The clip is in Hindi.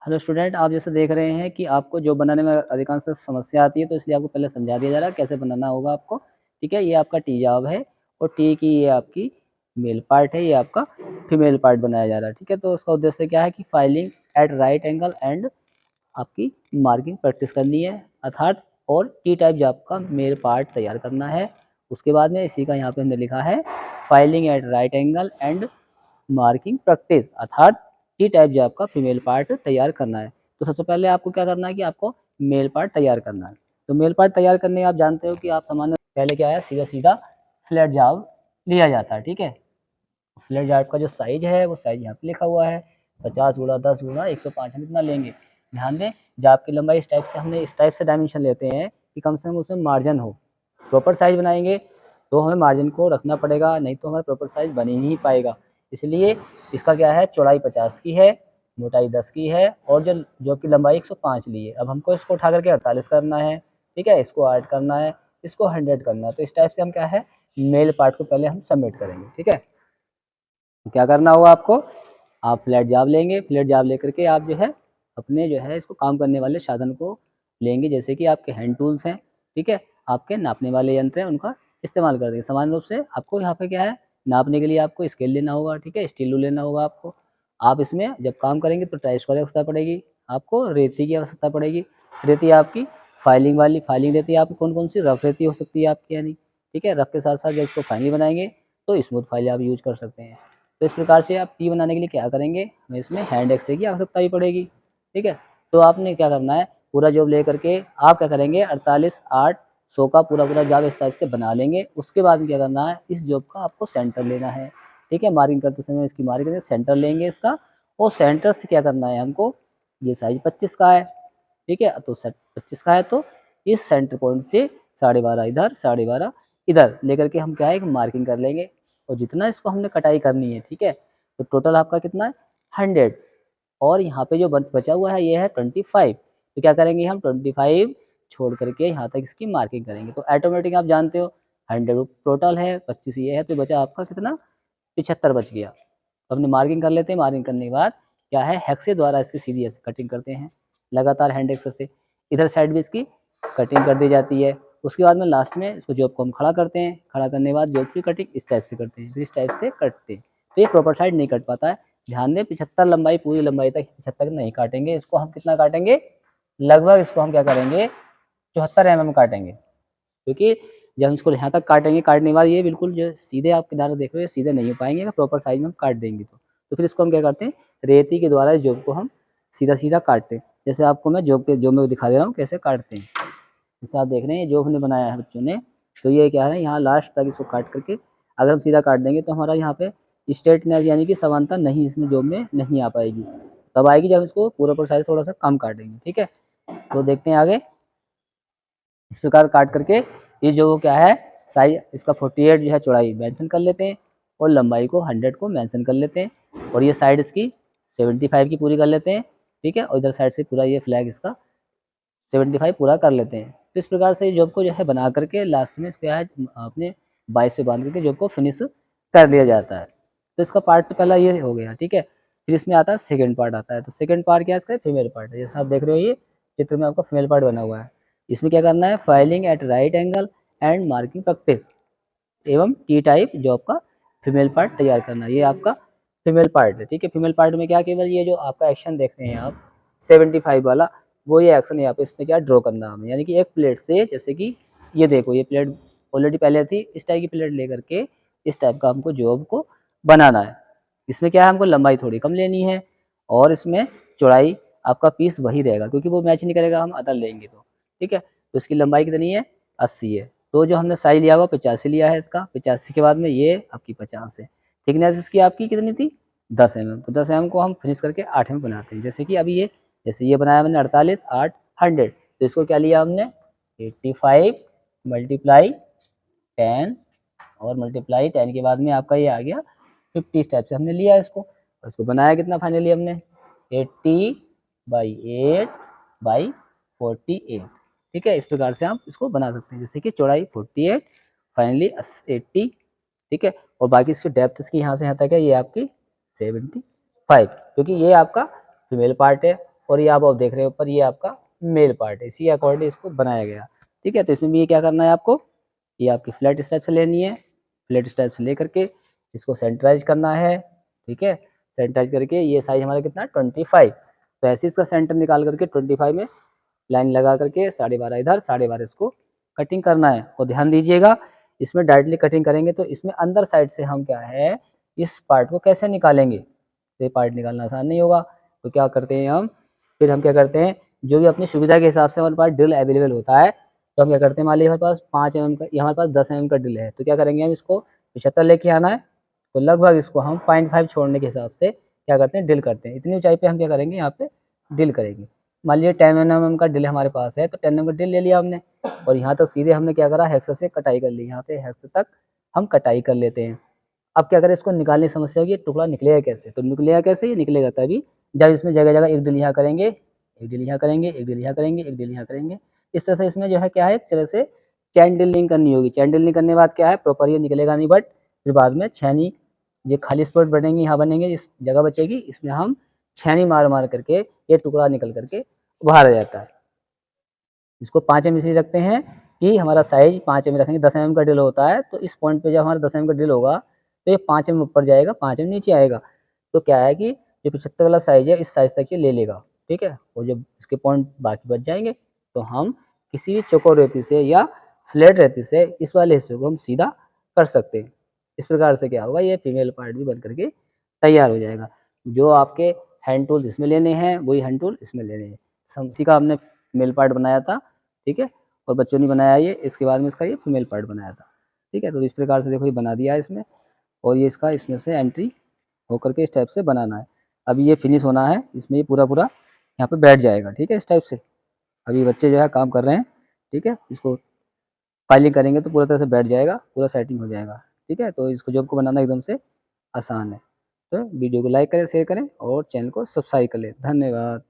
हेलो स्टूडेंट, आप जैसे देख रहे हैं कि आपको जो बनाने में अधिकांश समस्या आती है, तो इसलिए आपको पहले समझा दिया जा रहा है कैसे बनाना होगा आपको। ठीक है, ये आपका टी जॉब है और टी की ये आपकी मेल पार्ट है, ये आपका फीमेल पार्ट बनाया जा रहा है। ठीक है, तो उसका उद्देश्य क्या है कि filing at right angle and आपकी मार्किंग प्रैक्टिस करनी है, अर्थात और टी टाइप जॉब का मेल पार्ट तैयार करना है। उसके बाद में इसी का यहाँ पे हमने लिखा है filing at right angle and marking practice, अर्थात टी टाइप जॉब का फीमेल पार्ट तैयार करना है। तो सबसे पहले आपको क्या करना है कि आपको मेल पार्ट तैयार करना है। तो मेल पार्ट तैयार करने आप जानते हो कि आप सामान्य पहले क्या है, सीधा सीधा फ्लैट जॉब लिया जाता है। ठीक है, फ्लैट जॉब का जो साइज है वो साइज यहाँ पे लिखा हुआ है 50 × 10 × 105 हम इतना लेंगे। ध्यान दें, जॉब की लंबाई इस टाइप से हमने इस टाइप से डायमेंशन लेते हैं कि कम से कम उसमें मार्जिन हो। प्रॉपर साइज बनाएंगे तो हमें मार्जिन को रखना पड़ेगा, नहीं तो हमारा प्रॉपर साइज बन ही नहीं पाएगा। इसलिए इसका क्या है, चौड़ाई 50 की है, मोटाई 10 की है और जो की लंबाई 105 ली है। अब हमको इसको उठा करके 48 करना है। ठीक है, इसको 8 करना है, इसको 100 करना है। तो इस टाइप से हम क्या है, मेल पार्ट को पहले हम सबमिट करेंगे। ठीक है, तो क्या करना होगा आपको, आप फ्लैट जॉब लेंगे, फ्लैट जॉब लेकर के आप जो है अपने जो है इसको काम करने वाले साधन को लेंगे, जैसे कि आपके हैंड टूल्स हैं। ठीक है, आपके नापने वाले यंत्र हैं, उनका इस्तेमाल कर देंगे। सामान्य रूप से आपको यहाँ पे क्या है, नापने के लिए आपको स्केल लेना होगा। ठीक है, स्टील लेना होगा आपको। आप इसमें जब काम करेंगे तो ट्राइस की आवश्यकता पड़ेगी, आपको रेती की आवश्यकता पड़ेगी। रेती आपकी फाइलिंग वाली फाइलिंग रेती आपकी कौन कौन सी, रफ रेती हो सकती है आपकी यानी। ठीक है, रफ के साथ साथ जब इसको फाइनली बनाएंगे तो स्मूथ फाइल आप यूज कर सकते हैं। तो इस प्रकार से आप टी बनाने के लिए क्या करेंगे, हमें इसमें हैंड एक्से की आवश्यकता भी पड़ेगी। ठीक है, तो आपने क्या करना है, पूरा जॉब ले करके आप क्या करेंगे 48 8 100 का पूरा पूरा जॉब इस टाइप से बना लेंगे। उसके बाद में क्या करना है, इस जॉब का आपको सेंटर लेना है। ठीक है, मार्किंग करते समय इसकी मार्किंग सेंटर लेंगे इसका, और सेंटर से क्या करना है हमको, ये साइज 25 का है। ठीक है, तो 25 का है तो इस सेंटर पॉइंट से 12.5 इधर 12.5 इधर लेकर के हम क्या है, मार्किंग कर लेंगे। और जितना इसको हमने कटाई करनी है, ठीक है, तो टोटल आपका कितना है 100, और यहाँ पे जो बचा हुआ है ये है 25। तो क्या करेंगे हम 25 छोड़ करके यहाँ तक इसकी मार्किंग करेंगे। तो ऑटोमेटिक आप जानते हो 100 टोटल है, 25 ये है, तो बचा आपका कितना 75 बच गया। तो अपने मार्किंग कर लेते हैं। मार्किंग करने के बाद क्या है, हेक्से द्वारा इसकी सीधी ऐसे कटिंग करते हैं लगातार हैंड एक्सेस से। इधर साइड भी इसकी कटिंग कर दी जाती है। उसके बाद में लास्ट में इसको जॉब को हम खड़ा करते हैं। खड़ा करने के बाद जॉब की कटिंग इस टाइप से करते हैं, फिर इस टाइप से कटते हैं। तो ये प्रॉपर साइड नहीं कट पाता है। ध्यान दें, 75 लंबाई पूरी लंबाई तक 75 नहीं काटेंगे, इसको हम कितना काटेंगे, लगभग इसको हम क्या करेंगे 74 mm काटेंगे। क्योंकि जब हम इसको यहाँ तक काटेंगे, काटने के बाद ये बिल्कुल जो सीधे आप किनारे देख रहे हो सीधे नहीं हो पाएंगे, अगर प्रॉपर साइज में हम काट देंगे तो फिर इसको हम क्या करते हैं, रेती के द्वारा इस जॉब को हम सीधा सीधा काटते हैं। जैसे आपको मैं जॉब में दिखा दे रहा हूँ कैसे काटते हैं। जैसे आप देख रहे हैं जॉब हमने बनाया है बच्चों ने, तो ये क्या है, यहाँ लास्ट तक इसको काट करके अगर हम सीधा काट देंगे तो हमारा यहाँ पे स्ट्रेटनेस यानी कि समानता नहीं इसमें जॉब में नहीं आ पाएगी। तब आएगी जब इसको पूरा पूरा साइज थोड़ा सा कम काटेंगे। ठीक है, तो देखते हैं आगे। इस प्रकार काट करके ये जो क्या है, साइज इसका 48 जो है चौड़ाई मेंशन कर लेते हैं, और लंबाई को 100 को मेंशन कर लेते हैं, और ये साइड इसकी 75 की पूरी कर लेते हैं। ठीक है, और इधर साइड से पूरा ये फ्लैग इसका 75 पूरा कर लेते हैं। तो इस प्रकार से जॉब को जो है बना करके लास्ट में क्या है, अपने 22 से बांध करके जॉब को फिनिश कर दिया जाता है। तो इसका पार्ट तो पहला ये हो गया। ठीक है, फिर इसमें आता है सेकंड पार्ट आता है। तो सेकंड पार्ट क्या है, इसका फीमेल पार्ट है। जैसे आप देख रहे हो ये चित्र में आपका फीमेल पार्ट बना हुआ है। इसमें क्या करना है, filing at right angle and marking practice एवं टी टाइप जॉब का फीमेल पार्ट तैयार करना, ये आपका फीमेल पार्ट है। ठीक है, फीमेल पार्ट में क्या, केवल ये जो आपका एक्शन देख रहे हैं आप 75 वाला, वो ये एक्शन यहाँ पे इसमें क्या ड्रॉ करना हमें, यानी कि एक प्लेट से, जैसे कि ये देखो ये प्लेट ऑलरेडी पहले थी, इस टाइप की प्लेट लेकर के इस टाइप का हमको जॉब को बनाना है। इसमें क्या है, हमको लंबाई थोड़ी कम लेनी है, और इसमें चौड़ाई आपका पीस वही रहेगा, क्योंकि वो मैच नहीं करेगा हम अदर लेंगे तो। ठीक है, तो इसकी लंबाई कितनी है 80 है। तो जो हमने साइज लिया हुआ 85 लिया है इसका, 85 के बाद में ये आपकी 50 है। थिकनेस इसकी आपकी कितनी थी 10 mm। तो 10 mm को हम फिनिश करके 8 में बनाते हैं। जैसे कि अभी ये जैसे ये बनाया मैंने 48 8 100, तो इसको क्या लिया हमने 85 मल्टीप्लाई 10, और मल्टीप्लाई 10 के बाद में आपका ये आ गया 50 स्टेप से हमने लिया इसको, और इसको बनाया कितना फाइनली हमने 80/8/48। ठीक है, इस प्रकार से आप इसको बना सकते हैं। जैसे कि चौड़ाई 48 फाइनली 80। ठीक है, और बाकी इसकी डेप्थ इसकी यहाँ से यहाँ तक है, ये आपकी 75, क्योंकि ये आपका फीमेल पार्ट है। और ये आप देख रहे हो ऊपर, ये आपका मेल पार्ट है, इसी अकॉर्डिंग इसको बनाया गया। ठीक है, तो इसमें भी ये क्या करना है आपको, ये आपकी फ्लैट स्टेप से लेनी है, फ्लैट स्टेप से लेकर के इसको सेंटराइज करना है। ठीक है, सेंटराइज करके ये साइज हमारा कितना है 25, तो ऐसे इसका सेंटर निकाल करके 25 में लाइन लगा करके 12.5 इधर 12.5 इसको कटिंग करना है। और ध्यान दीजिएगा, इसमें डायरेक्टली कटिंग करेंगे तो इसमें अंदर साइड से हम क्या है, इस पार्ट को कैसे निकालेंगे, ये पार्ट निकालना आसान नहीं होगा। तो क्या करते हैं हम, फिर हम क्या करते हैं, जो भी अपनी सुविधा के हिसाब से हमारे पास ड्रिल अवेलेबल होता है, तो हम क्या करते हैं, मान लीजिए हमारे पास 5 mm का, या हमारे पास 10 mm का ड्रिल है, तो क्या करेंगे, हम इसको 75 लेके आना है, तो लगभग इसको हम 0.5 छोड़ने के हिसाब से क्या करते हैं, ड्रिल करते हैं। इतनी ऊंचाई पे हम क्या करेंगे, यहाँ पे ड्रिल करेंगे। मान लीजिए 10 mm का ड्रिल हमारे पास है, तो 10 mm का ड्रिल ले लिया हमने, और यहाँ तक सीधे हमने क्या करा, हेक्सा से कटाई कर ली, यहाँ पे हेक्सा तक हम कटाई कर लेते हैं। अब क्या करें, इसको निकालने की समस्या होगी, टुकड़ा निकलेगा कैसे, तो निकलेगा कैसे, ये निकलेगा तभी जब इसमें जगह जगह एक ड्रिल यहाँ करेंगे, एक ड्रिल यहाँ करेंगे, एक ड्रिल यहाँ करेंगे, एक ड्रिल यहाँ करेंगे। इस तरह से इसमें जो है क्या है, एक तरह से चैन ड्रिलिंग करनी होगी। चैन ड्रिलिंग करने के बाद क्या है, प्रॉपर ये निकलेगा नहीं, बट फिर बाद में छेनी, ये खाली स्पॉट बनेंगे, यहाँ बनेंगे, इस जगह बचेगी, इसमें हम छेनी मार मार करके ये टुकड़ा निकल करके बाहर आ जाता है। इसको 5 एम इसलिए रखते हैं कि हमारा साइज 5 एम रखेंगे, 10 एम का ड्रिल होता है, तो इस पॉइंट पे जब हमारा 10 एम का ड्रिल होगा, तो ये 5 एम ऊपर जाएगा, 5 एम नीचे आएगा। तो क्या है कि जो 75 वाला साइज है, इस साइज तक ये ले लेगा। ठीक है, और जब इसके पॉइंट बाकी बच जाएंगे, तो हम किसी भी चौकोर रेती से या फ्लैट रेती से इस वाले हिस्से को हम सीधा कर सकते हैं। इस प्रकार से क्या होगा, ये फीमेल पार्ट भी बन करके तैयार हो जाएगा। जो आपके हैंड टूल इसमें लेने हैं, वही हैंड टूल इसमें लेने हैं। इसी का हमने मेल पार्ट बनाया था। ठीक है, और बच्चों ने बनाया ये, इसके बाद में इसका ये फीमेल पार्ट बनाया था। ठीक है, तो इस प्रकार से देखो ये बना दिया है इसमें, और ये इसका इसमें से एंट्री होकर के इस टाइप से बनाना है। अभी ये फिनिश होना है, इसमें ये पूरा पूरा यहाँ पे बैठ जाएगा। ठीक है, इस टाइप से अभी बच्चे जो है काम कर रहे हैं। ठीक है, इसको फाइलिंग करेंगे तो पूरा तरह से बैठ जाएगा, पूरा सेटिंग हो जाएगा। ठीक है, तो इसको जॉब को बनाना एकदम से आसान है। तो वीडियो को लाइक करें, शेयर करें और चैनल को सब्सक्राइब कर लें। धन्यवाद।